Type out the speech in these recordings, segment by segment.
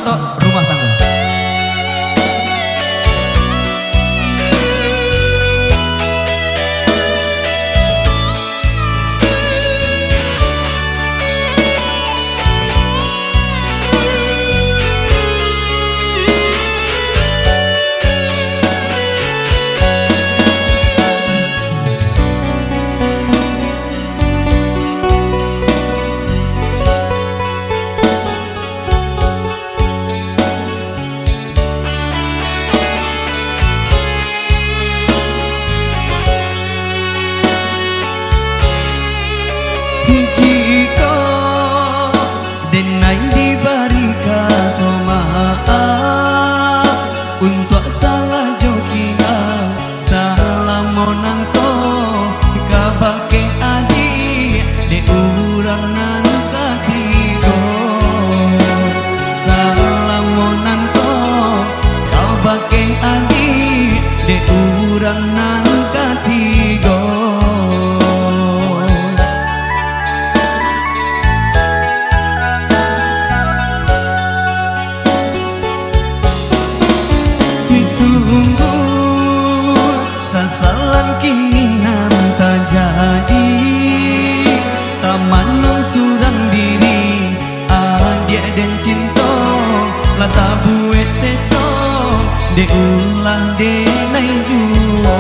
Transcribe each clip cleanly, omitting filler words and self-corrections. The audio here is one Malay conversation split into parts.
untuk rumah tangga. Jika denai diberi kata maaf untuk salah jokina salah monanto kabake adik de urang nan katigo salah monanto kabake adik de urang nan katigo. Sungguh sasalan kini nan tak jadi tak manang surang diri adik dan cinta lah tak buat seso de ulah de nai juo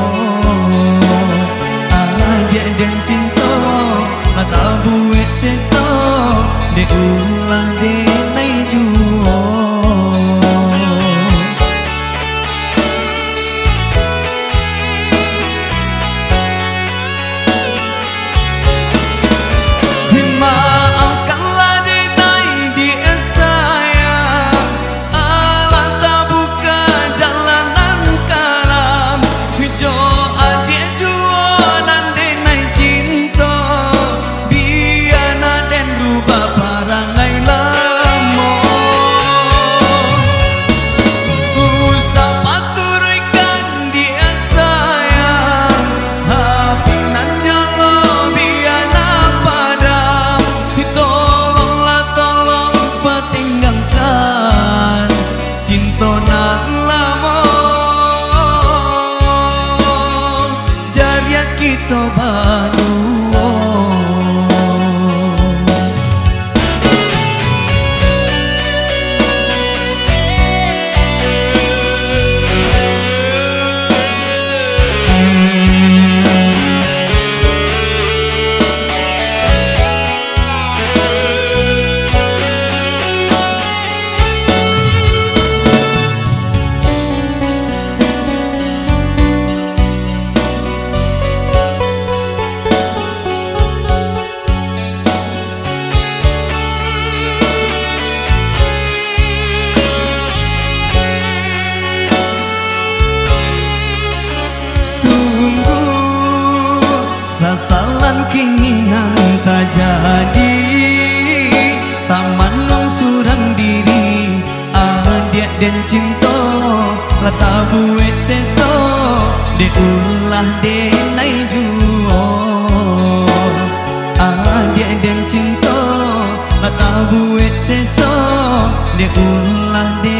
adik dan cinta lah tak buat seso de ulah de nai juo. Kita berdua sasalan keinginan tak jadi tak manang surang diri adik dan cinta lah tak buat seso de ulah de nai juo adik dan cinta lah tak buat seso de ulah de